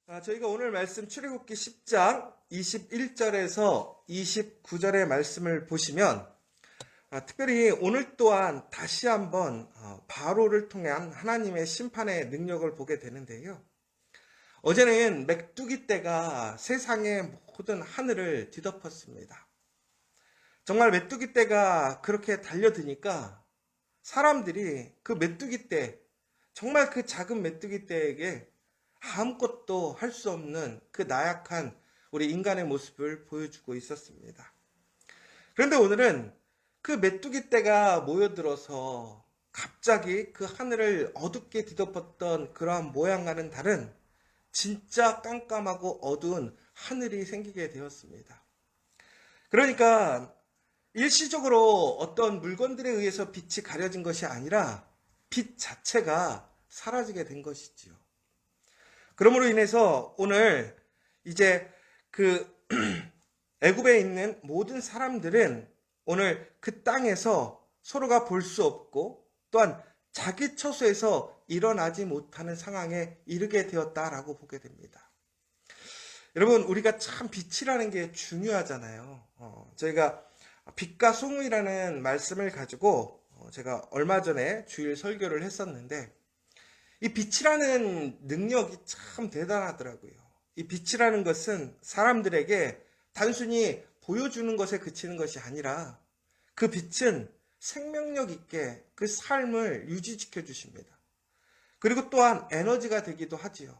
저희가 오늘 말씀 출애굽기 10장 21절에서 29절의 말씀을 보시면 특별히 오늘 또한 다시 한번 바로를 통한 하나님의 심판의 능력을 보게 되는데요. 어제는 메뚜기 떼가 세상의 모든 하늘을 뒤덮었습니다. 정말 메뚜기 떼가 그렇게 달려드니까 사람들이 그 메뚜기 떼, 정말 그 작은 메뚜기 떼에게 아무것도 할 수 없는 그 나약한 우리 인간의 모습을 보여주고 있었습니다. 그런데 오늘은 그 메뚜기 떼가 모여들어서 갑자기 그 하늘을 어둡게 뒤덮었던 그러한 모양과는 다른 진짜 깜깜하고 어두운 하늘이 생기게 되었습니다. 그러니까 일시적으로 어떤 물건들에 의해서 빛이 가려진 것이 아니라 빛 자체가 사라지게 된 것이지요. 그러므로 인해서 오늘 이제 그 애굽에 있는 모든 사람들은 오늘 그 땅에서 서로가 볼 수 없고 또한 자기 처소에서 일어나지 못하는 상황에 이르게 되었다라고 보게 됩니다. 여러분, 우리가 참 빛이라는 게 중요하잖아요. 저희가 빛과 소금이라는 말씀을 가지고 제가 얼마 전에 주일 설교를 했었는데 이 빛이라는 능력이 참 대단하더라고요. 이 빛이라는 것은 사람들에게 단순히 보여주는 것에 그치는 것이 아니라 그 빛은 생명력 있게 그 삶을 유지시켜 주십니다. 그리고 또한 에너지가 되기도 하지요.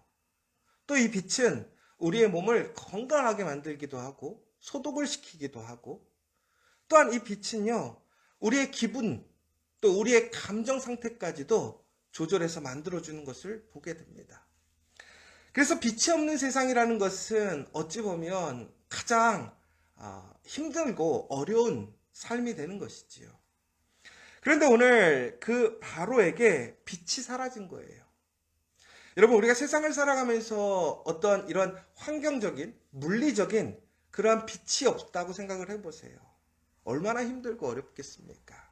또 이 빛은 우리의 몸을 건강하게 만들기도 하고 소독을 시키기도 하고 또한 이 빛은요, 우리의 기분 또 우리의 감정 상태까지도 조절해서 만들어주는 것을 보게 됩니다. 그래서 빛이 없는 세상이라는 것은 어찌 보면 가장 힘들고 어려운 삶이 되는 것이지요. 그런데 오늘 그 바로에게 빛이 사라진 거예요. 여러분, 우리가 세상을 살아가면서 어떤 이런 환경적인, 물리적인 그러한 빛이 없다고 생각을 해보세요. 얼마나 힘들고 어렵겠습니까?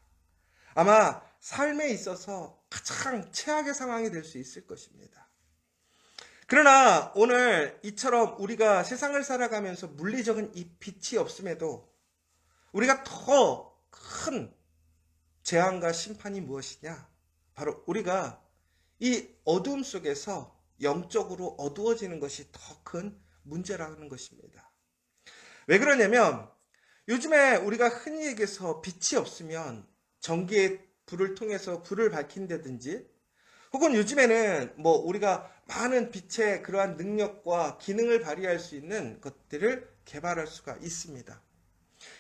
아마 삶에 있어서 가장 최악의 상황이 될 수 있을 것입니다. 그러나 오늘 이처럼 우리가 세상을 살아가면서 물리적인 이 빛이 없음에도 우리가 더 큰 재앙과 심판이 무엇이냐? 바로 우리가 이 어두움 속에서 영적으로 어두워지는 것이 더 큰 문제라는 것입니다. 왜 그러냐면 요즘에 우리가 흔히 얘기해서 빛이 없으면 전기의 불을 통해서 불을 밝힌다든지 혹은 요즘에는 우리가 많은 빛의 그러한 능력과 기능을 발휘할 수 있는 것들을 개발할 수가 있습니다.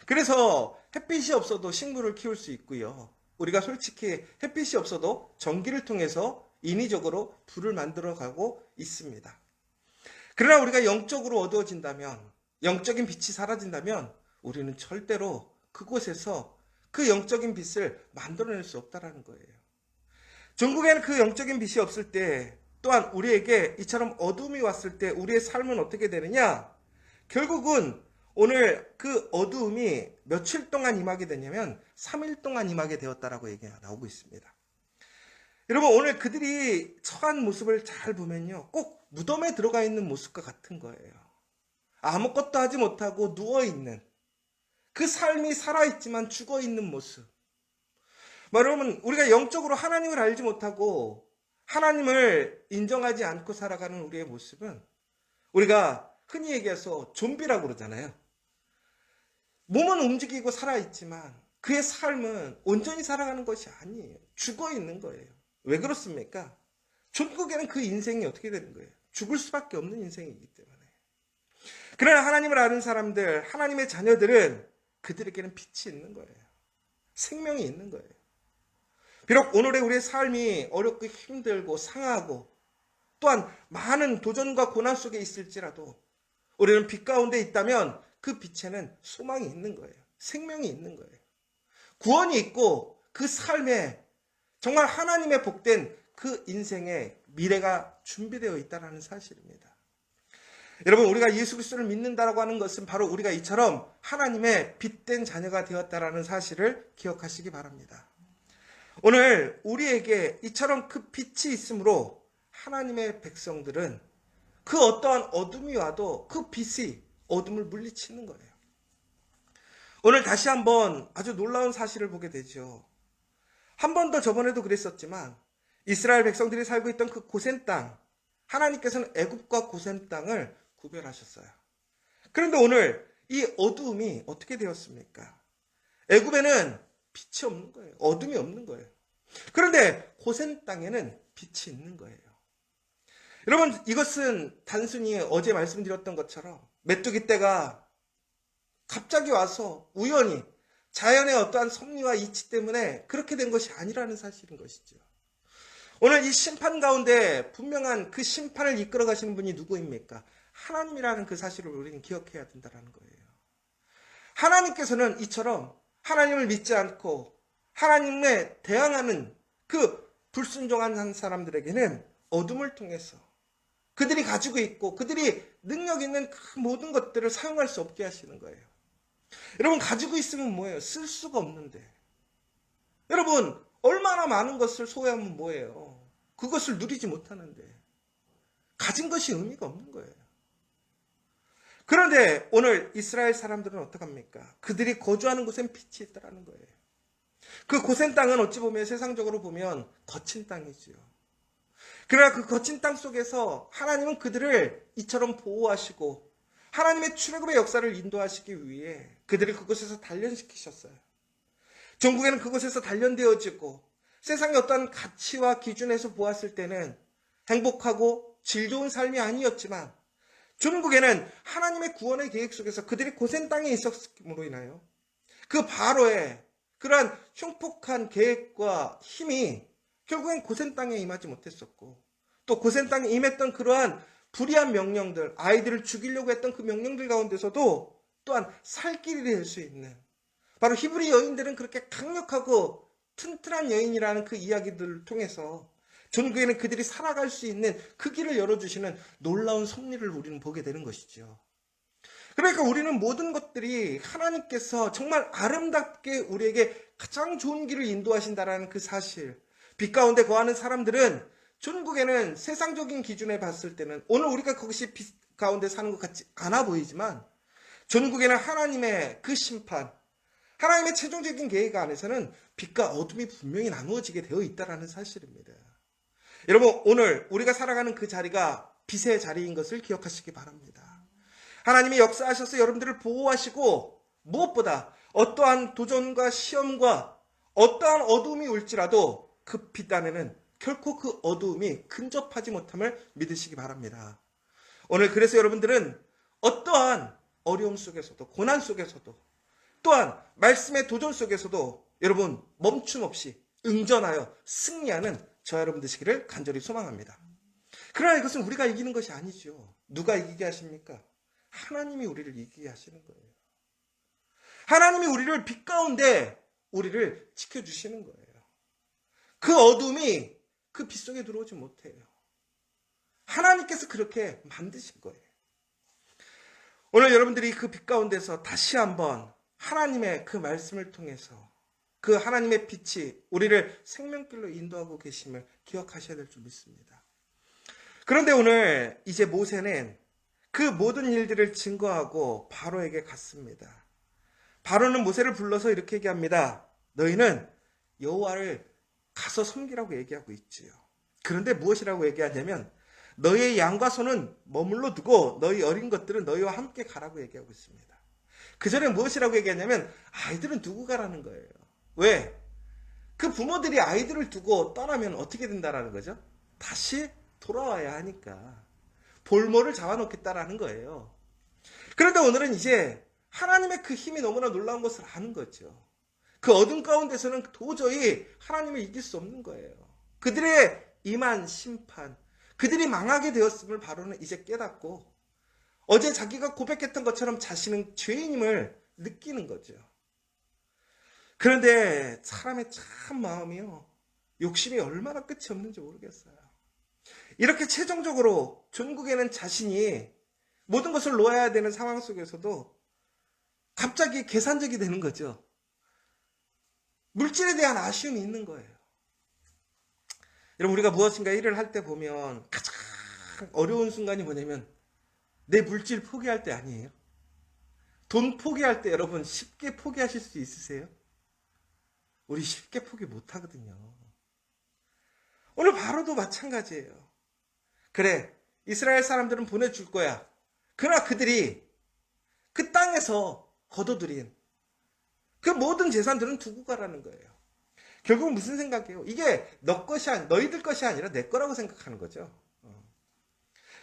그래서 햇빛이 없어도 식물을 키울 수 있고요. 우리가 솔직히 햇빛이 없어도 전기를 통해서 인위적으로 불을 만들어 가고 있습니다. 그러나 우리가 영적으로 어두워진다면, 영적인 빛이 사라진다면 우리는 절대로 그곳에서 그 영적인 빛을 만들어낼 수 없다는 거예요. 전국에는 그 영적인 빛이 없을 때 또한 우리에게 이처럼 어둠이 왔을 때 우리의 삶은 어떻게 되느냐? 결국은 오늘 그 어두움이 며칠 동안 임하게 되냐면 3일 동안 임하게 되었다라고 얘기가 나오고 있습니다. 여러분, 오늘 그들이 처한 모습을 잘 보면요, 꼭 무덤에 들어가 있는 모습과 같은 거예요. 아무것도 하지 못하고 누워있는, 그 삶이 살아있지만 죽어있는 모습. 여러분, 우리가 영적으로 하나님을 알지 못하고 하나님을 인정하지 않고 살아가는 우리의 모습은 우리가 흔히 얘기해서 좀비라고 그러잖아요. 몸은 움직이고 살아있지만 그의 삶은 온전히 살아가는 것이 아니에요. 죽어있는 거예요. 왜 그렇습니까? 결국에는 그 인생이 어떻게 되는 거예요? 죽을 수밖에 없는 인생이기 때문에. 그러나 하나님을 아는 사람들, 하나님의 자녀들은 그들에게는 빛이 있는 거예요. 생명이 있는 거예요. 비록 오늘의 우리의 삶이 어렵고 힘들고 상하고 또한 많은 도전과 고난 속에 있을지라도 우리는 빛 가운데 있다면 그 빛에는 소망이 있는 거예요. 생명이 있는 거예요. 구원이 있고 그 삶에 정말 하나님의 복된 그 인생의 미래가 준비되어 있다는 사실입니다. 여러분, 우리가 예수 그리스도를 믿는다라고 하는 것은 바로 우리가 이처럼 하나님의 빛된 자녀가 되었다라는 사실을 기억하시기 바랍니다. 오늘 우리에게 이처럼 그 빛이 있으므로 하나님의 백성들은 그 어떠한 어둠이 와도 그 빛이 어둠을 물리치는 거예요. 오늘 다시 한번 아주 놀라운 사실을 보게 되죠. 한 번 더 저번에도 그랬었지만 이스라엘 백성들이 살고 있던 그 고센 땅, 하나님께서는 애굽과 고센 땅을 구별하셨어요. 그런데 오늘 이 어두움이 어떻게 되었습니까? 애굽에는 빛이 없는 거예요. 어둠이 없는 거예요. 그런데 고센 땅에는 빛이 있는 거예요. 여러분, 이것은 단순히 어제 말씀드렸던 것처럼 메뚜기 떼가 갑자기 와서 우연히 자연의 어떠한 섭리와 이치 때문에 그렇게 된 것이 아니라는 사실인 것이죠. 오늘 이 심판 가운데 분명한 그 심판을 이끌어 가시는 분이 누구입니까? 하나님이라는 그 사실을 우리는 기억해야 된다는 거예요. 하나님께서는 이처럼 하나님을 믿지 않고 하나님에 대항하는 그 불순종한 한 사람들에게는 어둠을 통해서 그들이 가지고 있고 그들이 능력 있는 그 모든 것들을 사용할 수 없게 하시는 거예요. 여러분, 가지고 있으면 뭐예요? 쓸 수가 없는데. 여러분, 얼마나 많은 것을 소유하면 뭐예요? 그것을 누리지 못하는데. 가진 것이 의미가 없는 거예요. 그런데 오늘 이스라엘 사람들은 어떡합니까? 그들이 거주하는 곳엔 빛이 있다는 거예요. 그 고센 땅은 어찌 보면 세상적으로 보면 거친 땅이지요. 그러나 그 거친 땅 속에서 하나님은 그들을 이처럼 보호하시고 하나님의 출애굽의 역사를 인도하시기 위해 그들을 그곳에서 단련시키셨어요. 전국에는 그곳에서 단련되어지고 세상의 어떤 가치와 기준에서 보았을 때는 행복하고 질 좋은 삶이 아니었지만 전국에는 하나님의 구원의 계획 속에서 그들이 고센 땅에 있었음으로 인하여 그 바로의 그러한 흉폭한 계획과 힘이 결국엔 고센 땅에 임하지 못했었고 또 고센 땅에 임했던 그러한 불의한 명령들, 아이들을 죽이려고 했던 그 명령들 가운데서도 또한 살 길이 될 수 있는 바로 히브리 여인들은 그렇게 강력하고 튼튼한 여인이라는 그 이야기들을 통해서 전국에는 그들이 살아갈 수 있는 그 길을 열어주시는 놀라운 섭리를 우리는 보게 되는 것이죠. 그러니까 우리는 모든 것들이 하나님께서 정말 아름답게 우리에게 가장 좋은 길을 인도하신다라는 그 사실, 빛 가운데 거하는 사람들은 전국에는 세상적인 기준에 봤을 때는 오늘 우리가 거기서 빛 가운데 사는 것 같지 않아 보이지만 전국에는 하나님의 그 심판, 하나님의 최종적인 계획 안에서는 빛과 어둠이 분명히 나누어지게 되어 있다는 사실입니다. 여러분, 오늘 우리가 살아가는 그 자리가 빛의 자리인 것을 기억하시기 바랍니다. 하나님이 역사하셔서 여러분들을 보호하시고 무엇보다 어떠한 도전과 시험과 어떠한 어두움이 올지라도 그 빛 안에는 결코 그 어두움이 근접하지 못함을 믿으시기 바랍니다. 오늘 그래서 여러분들은 어떠한 어려움 속에서도 고난 속에서도 또한 말씀의 도전 속에서도 여러분 멈춤 없이 응전하여 승리하는 저와 여러분 되시기를 간절히 소망합니다. 그러나 이것은 우리가 이기는 것이 아니죠. 누가 이기게 하십니까? 하나님이 우리를 이기게 하시는 거예요. 하나님이 우리를 빛 가운데 우리를 지켜주시는 거예요. 그 어둠이 그 빛 속에 들어오지 못해요. 하나님께서 그렇게 만드신 거예요. 오늘 여러분들이 그 빛 가운데서 다시 한번 하나님의 그 말씀을 통해서 그 하나님의 빛이 우리를 생명길로 인도하고 계심을 기억하셔야 될 줄 믿습니다. 그런데 오늘 이제 모세는 그 모든 일들을 증거하고 바로에게 갔습니다. 바로는 모세를 불러서 이렇게 얘기합니다. 너희는 여호와를 가서 섬기라고 얘기하고 있지요. 그런데 무엇이라고 얘기하냐면 너희의 양과 소는 머물러 두고 너희 어린 것들은 너희와 함께 가라고 얘기하고 있습니다. 그 전에 무엇이라고 얘기하냐면 아이들은 두고 가라는 거예요. 왜? 그 부모들이 아이들을 두고 떠나면 어떻게 된다라는 거죠? 다시 돌아와야 하니까 볼모를 잡아놓겠다라는 거예요. 그런데 오늘은 이제 하나님의 그 힘이 너무나 놀라운 것을 아는 거죠. 그 어둠 가운데서는 도저히 하나님을 이길 수 없는 거예요. 그들의 임한 심판, 그들이 망하게 되었음을 바로는 이제 깨닫고 어제 자기가 고백했던 것처럼 자신은 죄인임을 느끼는 거죠. 그런데 사람의 참 마음이요, 욕심이 얼마나 끝이 없는지 모르겠어요. 이렇게 최종적으로 전국에는 자신이 모든 것을 놓아야 되는 상황 속에서도 갑자기 계산적이 되는 거죠. 물질에 대한 아쉬움이 있는 거예요. 여러분, 우리가 무엇인가 일을 할 때 보면 가장 가장 어려운 순간이 뭐냐면 내 물질 포기할 때 아니에요? 돈 포기할 때 여러분 쉽게 포기하실 수 있으세요? 우리 쉽게 포기 못 하거든요. 오늘 바로도 마찬가지예요. 그래, 이스라엘 사람들은 보내줄 거야. 그러나 그들이 그 땅에서 거둬들인 그 모든 재산들은 두고 가라는 거예요. 결국 무슨 생각이에요? 이게 너희들 것이 아니라 내 거라고 생각하는 거죠.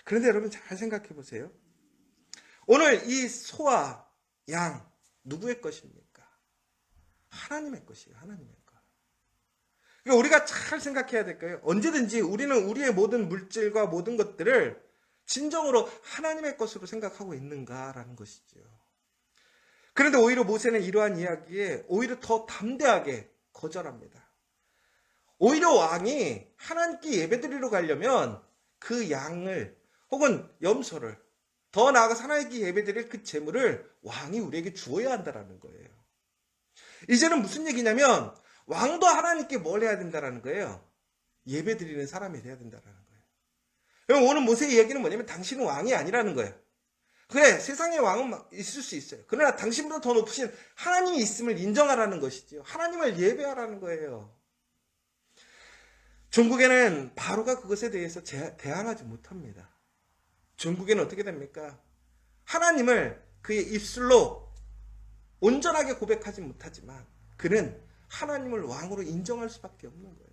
그런데 여러분 잘 생각해 보세요. 오늘 이 소와 양 누구의 것입니까? 하나님의 것이에요. 하나님의 것. 그러니까 우리가 잘 생각해야 될 거예요. 언제든지 우리는 우리의 모든 물질과 모든 것들을 진정으로 하나님의 것으로 생각하고 있는가라는 것이죠. 그런데 오히려 모세는 이러한 이야기에 오히려 더 담대하게 거절합니다. 오히려 왕이 하나님께 예배드리러 가려면 그 양을 혹은 염소를 더 나아가서 하나님께 예배드릴 그 재물을 왕이 우리에게 주어야 한다는 거예요. 이제는 무슨 얘기냐면 왕도 하나님께 뭘 해야 된다는 거예요. 예배드리는 사람이 돼야 된다는 거예요. 오늘 모세의 이야기는 뭐냐면 당신은 왕이 아니라는 거예요. 그래, 세상에 왕은 있을 수 있어요. 그러나 당신보다 더 높으신 하나님이 있음을 인정하라는 것이지요. 하나님을 예배하라는 거예요. 중국에는 바로가 그것에 대해서 대항하지 못합니다. 중국에는 어떻게 됩니까? 하나님을 그의 입술로 온전하게 고백하지 못하지만 그는 하나님을 왕으로 인정할 수밖에 없는 거예요.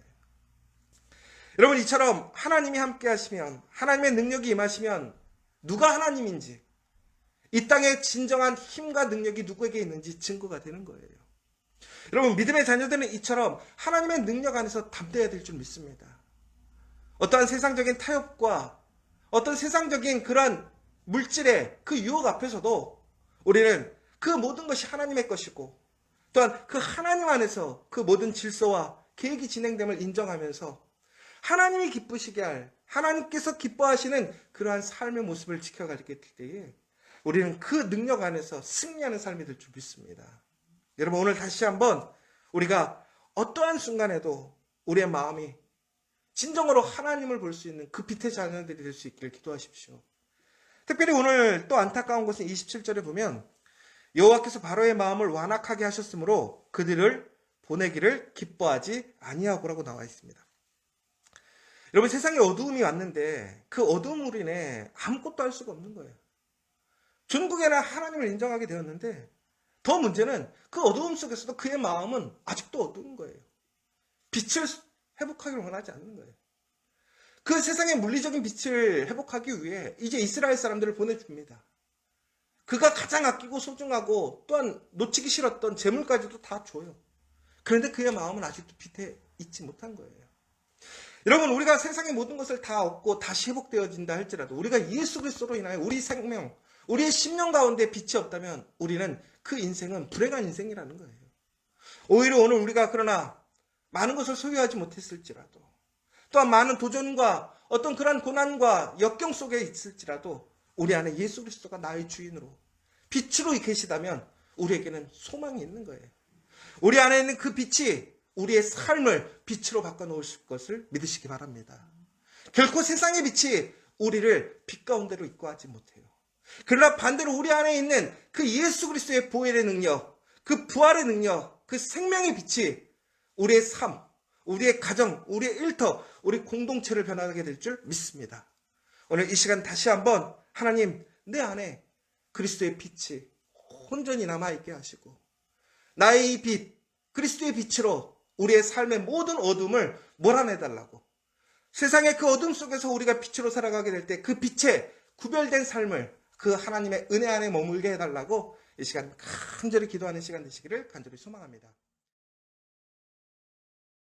여러분, 이처럼 하나님이 함께 하시면, 하나님의 능력이 임하시면 누가 하나님인지, 이 땅에 진정한 힘과 능력이 누구에게 있는지 증거가 되는 거예요. 여러분, 믿음의 자녀들은 이처럼 하나님의 능력 안에서 담대해야 될 줄 믿습니다. 어떠한 세상적인 타협과 어떤 세상적인 그런 물질의 그 유혹 앞에서도 우리는 그 모든 것이 하나님의 것이고 또한 그 하나님 안에서 그 모든 질서와 계획이 진행됨을 인정하면서 하나님이 기쁘시게 할, 하나님께서 기뻐하시는 그러한 삶의 모습을 지켜갈 때에 우리는 그 능력 안에서 승리하는 삶이 될 줄 믿습니다. 여러분, 오늘 다시 한번 우리가 어떠한 순간에도 우리의 마음이 진정으로 하나님을 볼 수 있는 그 빛의 자녀들이 될 수 있기를 기도하십시오. 특별히 오늘 또 안타까운 것은 27절에 보면 여호와께서 바로의 마음을 완악하게 하셨으므로 그들을 보내기를 기뻐하지 아니하고라고 나와 있습니다. 여러분, 세상에 어두움이 왔는데 그 어두움으로 인해 아무것도 할 수가 없는 거예요. 중국에는 하나님을 인정하게 되었는데 더 문제는 그 어두움 속에서도 그의 마음은 아직도 어두운 거예요. 빛을 회복하기를 원하지 않는 거예요. 그 세상의 물리적인 빛을 회복하기 위해 이제 이스라엘 사람들을 보내줍니다. 그가 가장 아끼고 소중하고 또한 놓치기 싫었던 재물까지도 다 줘요. 그런데 그의 마음은 아직도 빛에 있지 못한 거예요. 여러분, 우리가 세상의 모든 것을 다 얻고 다시 회복되어진다 할지라도 우리가 예수 그리스도로 인하여 우리 생명, 우리의 심령 가운데 빛이 없다면 우리는 그 인생은 불행한 인생이라는 거예요. 오히려 오늘 우리가 그러나 많은 것을 소유하지 못했을지라도 또한 많은 도전과 어떤 그런 고난과 역경 속에 있을지라도 우리 안에 예수 그리스도가 나의 주인으로 빛으로 계시다면 우리에게는 소망이 있는 거예요. 우리 안에 있는 그 빛이 우리의 삶을 빛으로 바꿔놓으실 것을 믿으시기 바랍니다. 결코 세상의 빛이 우리를 빛 가운데로 이끌어가지 못해요. 그러나 반대로 우리 안에 있는 그 예수 그리스도의 보혈의 능력, 그 부활의 능력, 그 생명의 빛이 우리의 삶, 우리의 가정, 우리의 일터, 우리 공동체를 변화하게 될 줄 믿습니다. 오늘 이 시간 다시 한번 하나님, 내 안에 그리스도의 빛이 온전히 남아있게 하시고 나의 이 빛, 그리스도의 빛으로 우리의 삶의 모든 어둠을 몰아내달라고, 세상의 그 어둠 속에서 우리가 빛으로 살아가게 될 때 그 빛에 구별된 삶을 그 하나님의 은혜 안에 머물게 해달라고 이 시간 간절히 기도하는 시간 되시기를 간절히 소망합니다.